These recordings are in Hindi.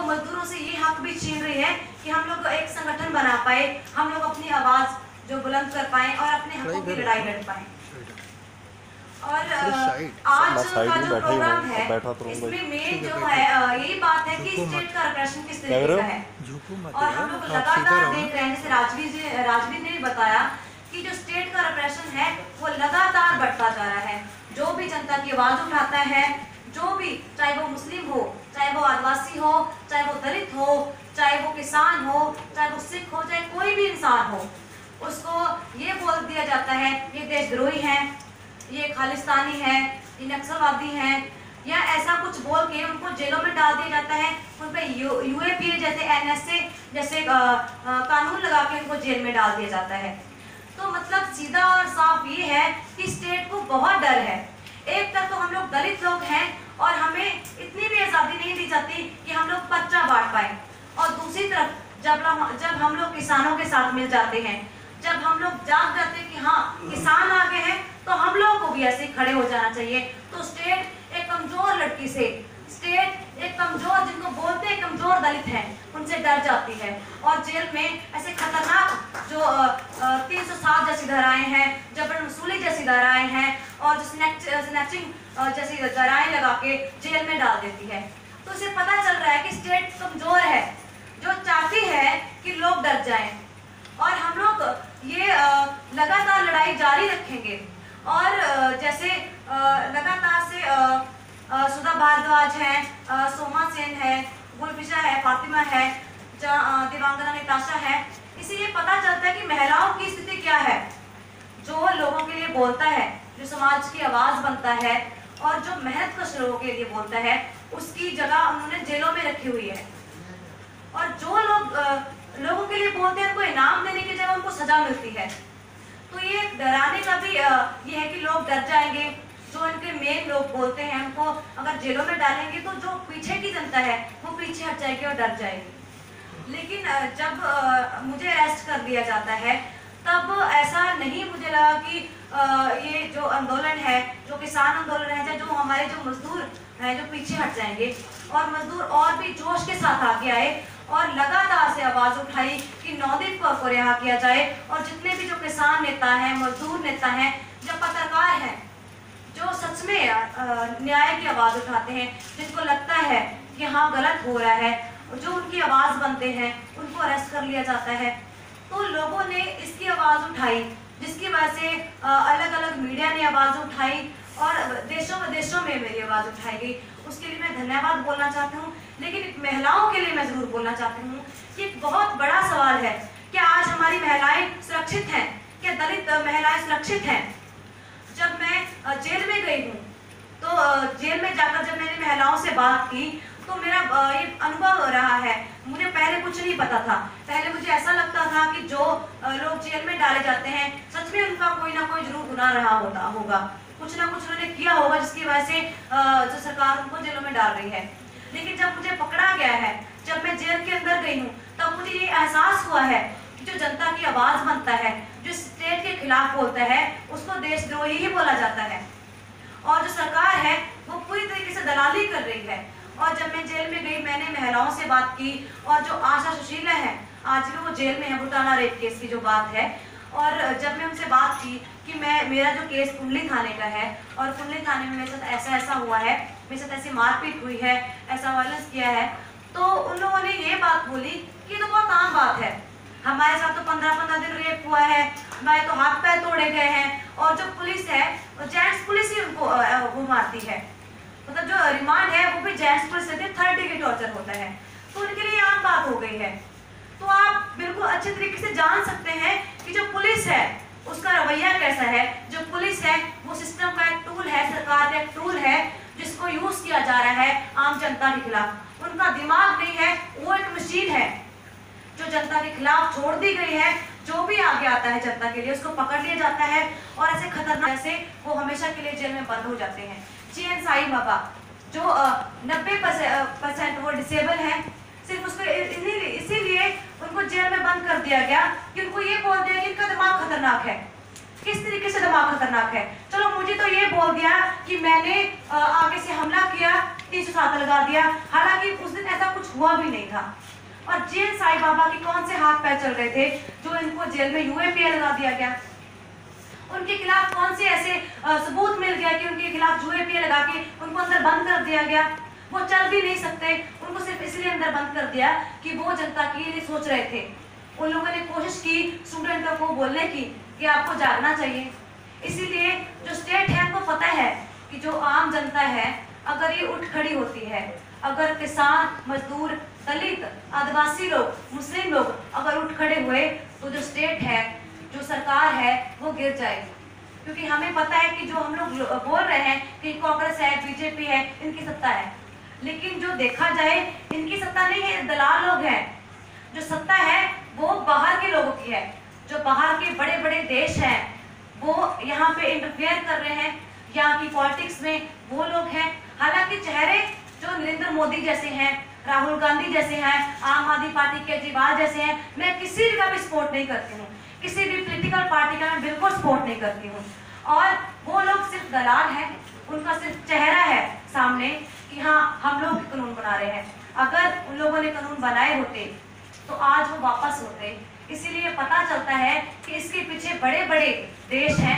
मजदूरों से ये हक भी छीन रही है कि हम लोग एक संगठन बना पाए, हम लोग अपनी आवाज जो बुलंद कर पाए और अपने हकों की लड़ाई लड़ पाए। और आज का जो प्रोग्राम है इसमें मेन जो है यही बात है कि स्टेट का रिप्रेशन किस तरीके का है। और हम लोग लगातार देख रहे हैं, जैसे राजवीर ने बताया कि जो स्टेट का रिप्रेशन है वो लगातार बढ़ता जा रहा है। जो भी जनता की आवाज उठाता है, जो भी, चाहे वो मुस्लिम हो, चाहे वो आदिवासी हो, चाहे वो दलित हो, चाहे वो किसान हो, चाहे वो सिख हो, चाहे कोई भी इंसान हो, उसको ये बोल दिया जाता है ये देशद्रोही है, ये खालिस्तानी है, ये नक्सलवादी हैं, या ऐसा कुछ बोल के उनको जेलों में डाल दिया जाता है। उन पर यूएपीए जैसे एनएसए जैसे कानून लगा के उनको जेल में डाल दिया जाता है। तो मतलब सीधा और साफ ये है कि स्टेट को बहुत डर है। एक तरफ तो हम लोग दलित लोग हैं और हमें इतनी भी आज़ादी नहीं दी जाती कि हम लोग पर्चा बांट पाए, और दूसरी तरफ जब हम लोग किसानों के साथ मिल जाते हैं, जब हम लोग जाग जाते हैं कि हाँ किसान आगे हैं तो हम लोगों को भी ऐसे खड़े हो जाना चाहिए, तो स्टेट एक कमजोर लड़की से, स्टेट एक कमजोर, जिनको बोलते हैं कमजोर दलित हैं, उनसे डर जाती है। और जेल में ऐसे खतरनाक जो 307 जैसी धाराएं हैं, जबरन वसूली जैसी धाराएं हैं, और जो स्नैचिंग जैसी धाराएं लगा के जेल में डाल देती है। तो इसे पता चल रहा है कि स्टेट कमजोर है, जो चाहती है कि लोग डर जाएं। और हम लोग ये लगातार लड़ाई जारी रखेंगे। और जैसे लगातार से सुधा भारद्वाज है, सोमा सेन है, गुलफिशा है, फातिमा है, दिवांगना निताशा है, इससे ये पता चलता है कि महिलाओं की स्थिति क्या है। जो लोगों के लिए बोलता है, जो समाज की आवाज बनता है और जो मेहनत कश लोगों के लिए बोलता है, उसकी जगह उन्होंने जेलों में रखी हुई है। और जो लोग लोगों के लिए बोलते हैं उनको इनाम देने की जगह उनको सजा मिलती है। तो ये डराने का भी ये है कि लोग डर जाएंगे। जो इनके मेन लोग बोलते हैं उनको अगर जेलों में डालेंगे तो जो पीछे की जनता है वो पीछे हट जाएगी और डर जाएगी। लेकिन जब मुझे अरेस्ट कर दिया जाता है तब ऐसा नहीं मुझे लगा कि ये जो आंदोलन है, जो किसान आंदोलन है, जो हमारे जो मजदूर हैं जो पीछे हट जाएंगे। और मजदूर और भी जोश के साथ आगे आए और लगातार से आवाज उठाई कि नौदीप कौर को रिहा किया जाए। और जितने भी जो किसान नेता हैं, मजदूर नेता हैं, जो पत्रकार हैं, जो सच में न्याय की आवाज उठाते हैं, जिनको लगता है कि हाँ गलत हो रहा है, जो उनकी आवाज बनते हैं, उनको अरेस्ट कर लिया जाता है। तो लोगों ने इसकी आवाज उठाई, जिसकी वजह से अलग अलग मीडिया ने आवाज उठाई और देशों विदेशों में मेरी आवाज उठाई गई। उसके लिए मैं धन्यवाद बोलना चाहती हूँ। लेकिन महिलाओं के लिए मैं जरूर बोलना चाहती हूँ कि एक बहुत बड़ा सवाल है, क्या आज हमारी महिलाएं सुरक्षित हैं? क्या दलित महिलाएं सुरक्षित हैं? जब मैं जेल में गई हूँ तो जेल में जाकर जब मैंने महिलाओं से बात की तो मेरा ये अनुभव रहा है। मुझे पहले कुछ नहीं पता था। पहले मुझे ऐसा लगता था कि जो लोग जेल में डाले जाते हैं सच में उनका कोई ना कोई जरूर गुनाह रहा होगा, कुछ ना कुछ उन्होंने किया होगा जिसकी वजह से जो सरकार उनको जेलों में डाल रही है। लेकिन जब मुझे पकड़ा गया है, जब मैं जेल के अंदर गई हूँ, तब मुझे ये एहसास हुआ है कि जो जनता की आवाज बनता है, जो स्टेट के खिलाफ बोलता है, उसको देशद्रोही ही बोला जाता है। और जो सरकार है वो पूरी तरीके से दलाली कर रही है। और जब मैं जेल में गई, मैंने महिलाओं से बात की, और जो आशा सुशीला है आज भी वो जेल में है, बुटाना रेप केस की जो बात है। और जब मैं उनसे बात की कि मेरा जो केस कुंडली थाने का है और कुंडली थाने में मेरे साथ ऐसा हुआ है, मेरे साथ ऐसी मारपीट हुई है, ऐसा वायलेंस किया है, तो उन लोगों ने ये बात बोली कि तो बहुत आम बात है, हमारे साथ तो 15-15 दिन रेप हुआ है, हमारे तो हाथ पैर तोड़े गए हैं, और जो पुलिस है जेंट्स पुलिस ही उनको वो मारती है, मतलब जो रिमांड है वो भी जेंट्स पुलिस से 3rd डिग्री टॉर्चर होता है। तो उनके लिए आम बात हो गई है। तो आप बिल्कुल अच्छे तरीके से जान सकते हैं कि जो पुलिस है उसका रवैया कैसा है। जो पुलिस है वो सिस्टम का एक टूल है, सरकार का एक टूल है जिसको यूज किया जा रहा है आम जनता के खिलाफ। उनका दिमाग नहीं है, वो एक मशीन है जो जनता के खिलाफ छोड़ दी गई है। जो भी आगे आता है जनता के लिए उसको पकड़ लिया जाता है और ऐसे खतरनाक से वो हमेशा के लिए जेल में बंद हो जाते हैं। GN साई बाबा जो 90% वो डिसेबल है, सिर्फ उसको इसीलिए उनको जेल में बंद कर दिया गया कि उनको ये बोल दिया कि इनका दिमाग खतरनाक है। किस तरीके से दिमाग खतरनाक है। चलो मुझे तो ये बोल दिया कि मैंने आगे से हमला किया, 307 लगा दिया, हालांकि उस दिन ऐसा कुछ हुआ भी नहीं था। और जेल साईं बाबा के कौन से हाथ पैर चल रहे थे जो इनको जेल में यूएपीए लगा दिया गया? उनके खिलाफ कौन से ऐसे सबूत मिल गया कि उनके खिलाफ यूएपीए लगा के उनको अंदर बंद कर दिया गया? वो चल भी नहीं सकते, उनको सिर्फ इसलिए अंदर बंद कर दिया कि वो जनता के लिए सोच रहे थे। उन लोगों ने कोशिश की स्टूडेंटों को बोलने की कि आपको जागना चाहिए। इसीलिए जो स्टेट है उनको पता है कि जो आम जनता है अगर ये उठ खड़ी होती है, अगर किसान, मजदूर, दलित, आदिवासी लोग, मुस्लिम लोग अगर उठ खड़े हुए तो जो स्टेट है, जो सरकार है वो गिर जाएगी। क्योंकि हमें पता है कि जो हम लोग बोल रहे हैं कि कांग्रेस है, बीजेपी है, इनकी सत्ता है, लेकिन जो देखा जाए इनकी सत्ता नहीं है, दलाल लोग हैं। जो सत्ता है वो बाहर के लोगों की है। जो बाहर के बड़े बड़े देश हैं वो यहाँ पे इंटरफेयर कर रहे हैं, यहाँ की पॉलिटिक्स में वो लोग हैं। हालांकि चेहरे जो नरेंद्र मोदी जैसे हैं, राहुल गांधी जैसे हैं, आम आदमी पार्टी के केजरीवाल जैसे हैं, मैं किसी का भी सपोर्ट नहीं करती हूँ, किसी भी पॉलिटिकल पार्टी का मैं बिल्कुल सपोर्ट नहीं करती हूँ। और वो लोग सिर्फ दलाल हैं, उनका सिर्फ चेहरा है सामने कि हाँ हम लोग कानून बना रहे हैं। अगर उन लोगों ने कानून बनाए होते तो आज वो वापस होते। इसीलिए पता चलता है कि इसके पीछे बड़े बड़े देश हैं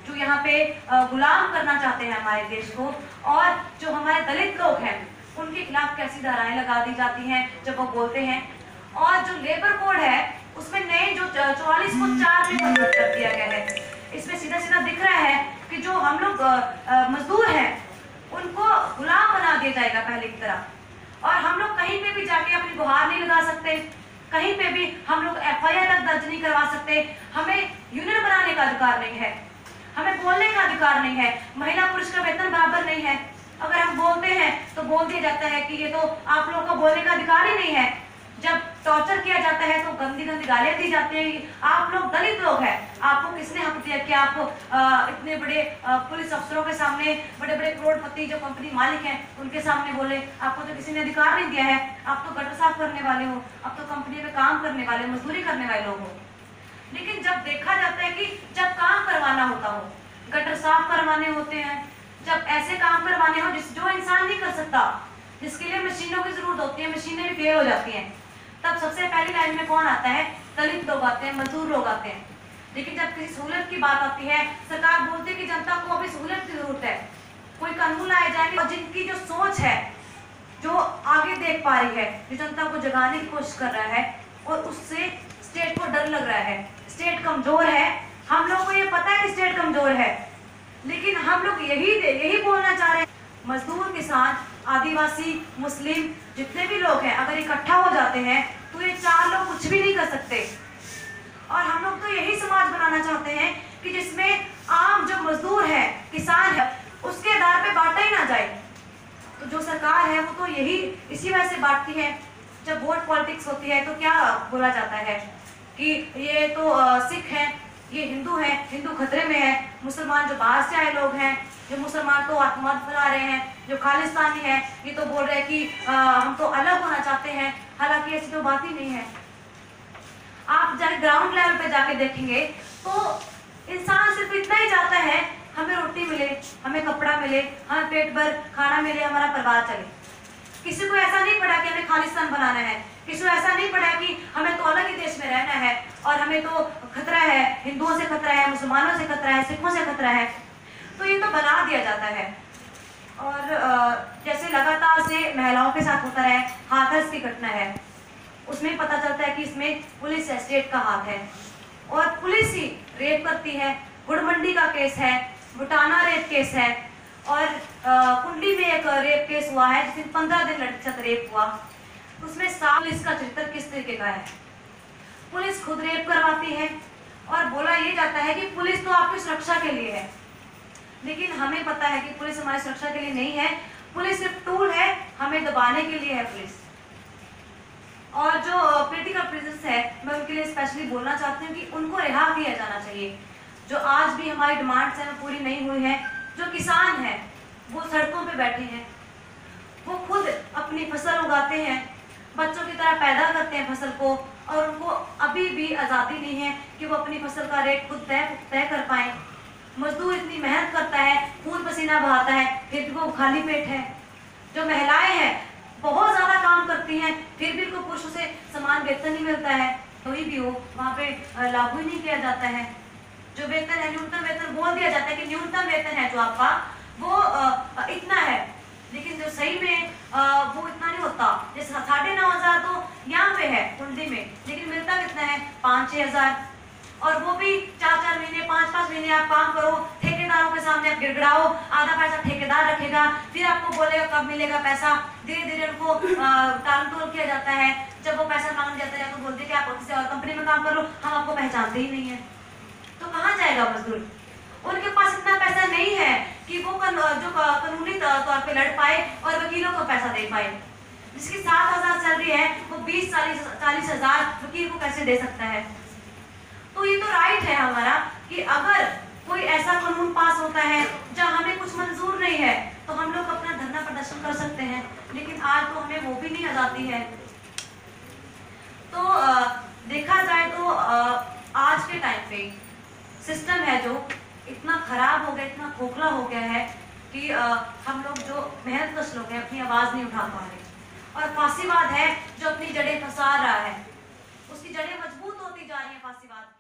जो यहाँ पे गुलाम करना चाहते हैं हमारे देश को। और जो हमारे दलित लोग हैं उनके खिलाफ कैसी धाराएं लगा दी जाती हैं जब वो बोलते हैं। और जो लेबर कोड है उसमें नए जो 44 को 4 में कन्वर्ट कर दिया गया है। इसमें सीधा सीधा दिख रहा है कि जो हम लोग मजदूर हैं उनको गुलाम बना दिया जाएगा पहले की तरह। और हम लोग कहीं पे भी जाके अपनी गुहार नहीं लगा सकते, कहीं पे भी हम लोग एफआईआर तक दर्ज नहीं करवा सकते, हमें यूनियन बनाने का अधिकार नहीं है, हमें बोलने का अधिकार नहीं है, महिला पुरुष का वेतन बराबर नहीं है। अगर हम बोलते हैं तो बोल दिया जाता है कि ये तो आप लोगों को बोलने का अधिकार ही नहीं है। जब टॉर्चर किया जाता है तो गंदी गंदी गालियां दी जाती हैं। आप लोग दलित लोग हैं, आपको किसने हक दिया कि आप इतने बड़े पुलिस अफसरों के सामने, बड़े बड़े करोड़पति जो कंपनी मालिक हैं उनके सामने बोले? आपको तो किसी ने अधिकार नहीं दिया है। आप तो गटर साफ करने वाले हो, आप तो कंपनी में काम करने वाले, मजदूरी करने वाले लोग हो। लेकिन जब देखा जाता है कि जब काम करवाना होता हो, गटर साफ करवाने होते हैं, जब ऐसे काम करवाने हो जो इंसान नहीं कर सकता, जिसके लिए मशीनों की जरूरत होती है, मशीनें भी फेल हो जाती हैं, तब सबसे पहली लाइन में कौन आता है? दलित लोग आते हैं, मजदूर लोग आते हैं। लेकिन जब किसी सहूलत की बात आती है, सरकार बोलती है कि जनता को अभी सहूलत की जरूरत है, कोई कानून लाए जाएंगे। और जिनकी जो सोच है, जो आगे देख पा रही है, जो जनता को जगाने की कोशिश कर रहा है, और उससे स्टेट को डर लग रहा है। स्टेट कमजोर है, हम लोग को ये पता है कि स्टेट कमजोर है, लेकिन हम लोग यही बोलना चाह रहे हैं। मजदूर, किसान, आदिवासी, मुस्लिम, जितने भी लोग हैं अगर इकट्ठा हो जाते हैं तो ये 4 लोग कुछ भी नहीं कर सकते। और हम लोग तो यही समाज बनाना चाहते हैं कि जिसमें आम जो मजदूर है, किसान है, उसके आधार पे बांटा ही ना जाए। तो जो सरकार है वो तो यही इसी वजह से बांटती है। जब वोट पॉलिटिक्स होती है तो क्या बोला जाता है कि ये तो सिख है, ये हिंदू है, हिंदू खतरे में है, मुसलमान जो बाहर से आए लोग हैं, जो मुसलमान तो आतंकवाद फैला रहे हैं, जो खालिस्तानी है ये तो बोल रहे हैं कि हम तो अलग होना चाहते हैं। हालांकि ऐसी तो बात ही नहीं है। आप जाके ग्राउंड लेवल पे जाके देखेंगे तो इंसान सिर्फ इतना ही चाहता है हमें रोटी मिले, हमें कपड़ा मिले, हमें पेट भर खाना मिले, हमारा परिवार चले। किसी को ऐसा नहीं पड़ा कि हमें खालिस्तान बनाना है, किसी को ऐसा नहीं पड़ा कि हमें तो अलग ही देश में रहना है और हमें तो खतरा है, हिंदुओं से खतरा है, मुसलमानों से खतरा है, सिखों से खतरा है। तो ये तो बना दिया जाता है। और जैसे लगातार से महिलाओं के साथ होता रहा, हाथरस की घटना है, उसमें पता चलता है कि इसमें पुलिस स्टेट का हाथ है और पुलिस ही रेप करती है। गुड़मंडी का केस है, बुटाना रेप केस है, और कुंडली में एक रेप केस हुआ है जिसमें 15 दिन लड़की के साथ रेप हुआ। उसमें पुलिस का चरित्र किस तरीके का है? पुलिस खुद रेप करवाती है और बोला ये जाता है कि पुलिस तो आपकी सुरक्षा के लिए है, लेकिन हमें पता है कि पुलिस हमारी सुरक्षा के लिए नहीं है। पुलिस सिर्फ टूल है, हमें दबाने के लिए है पुलिस। और जो पॉलिटिकल प्रिजनर्स है, मैं उनके लिए स्पेशली बोलना चाहती हूँ कि उनको रिहा किया जाना चाहिए। जो आज भी हमारी डिमांड्स हैं वो पूरी नहीं हुई है। जो किसान हैं वो सड़कों पे बैठे हैं, वो खुद अपनी फसल उगाते हैं, बच्चों की तरह पैदा करते हैं फसल को, और उनको अभी भी आज़ादी नहीं है कि वो अपनी फसल का रेट खुद तय कर पाए। मजदूर इतनी मेहनत करता है, खून पसीना बहाता है, फिर भी वो खाली पेट है। जो महिलाएं हैं बहुत ज़्यादा काम करती हैं, फिर भी उनको पुरुषों से समान वेतन नहीं मिलता है। कोई भी हो वहाँ पे लागू ही नहीं किया जाता है। जो वेतन है, न्यूनतम वेतन बोल दिया जाता है कि न्यूनतम वेतन है जो आपका वो इतना है, लेकिन जो सही में वो इतना नहीं होता। जैसे 9,500 तो यहाँ पे है कुंडली में, लेकिन मिलता कितना है 5-6 हज़ार, और वो भी 4-4 महीने 5-5 महीने आप काम करो, ठेकेदारों के सामने आप गिड़गिड़ाओ, आधा पैसा ठेकेदार रखेगा, फिर आपको बोलेगा कब मिलेगा पैसा। धीरे धीरे उनको टाल टोल किया जाता है। जब वो पैसा मांगने जाता है तो बोलते हैं कि आप किसी और कंपनी में काम कर लो, हम आपको पहचानते ही नहीं है। तो कहाँ जाएगा मजदूर? उनके पास इतना पैसा नहीं है कि वो जो कानूनी तौर पे लड़ पाए और वकीलों को पैसा दे पाए। जिसकी 7,000 सैलरी है वो 20-40 हज़ार वकील को कैसे दे सकता है? तो ये तो राइट है हमारा कि अगर कोई ऐसा कानून पास होता है जहाँ हमें कुछ मंजूर नहीं है तो हम लोग अपना धरना प्रदर्शन कर सकते हैं, लेकिन आज तो हमें वो भी नहीं आजादी है। तो देखा जाए तो आज के टाइम पे सिस्टम है जो इतना खराब हो गया, इतना खोखला हो गया है कि हम लोग जो मेहनतकश लोग हैं अपनी आवाज नहीं उठा पा रहे। और फांसीवाद है जो अपनी जड़ें फंसा रहा है, उसकी जड़ें मजबूत होती जा रही है फांसीवाद।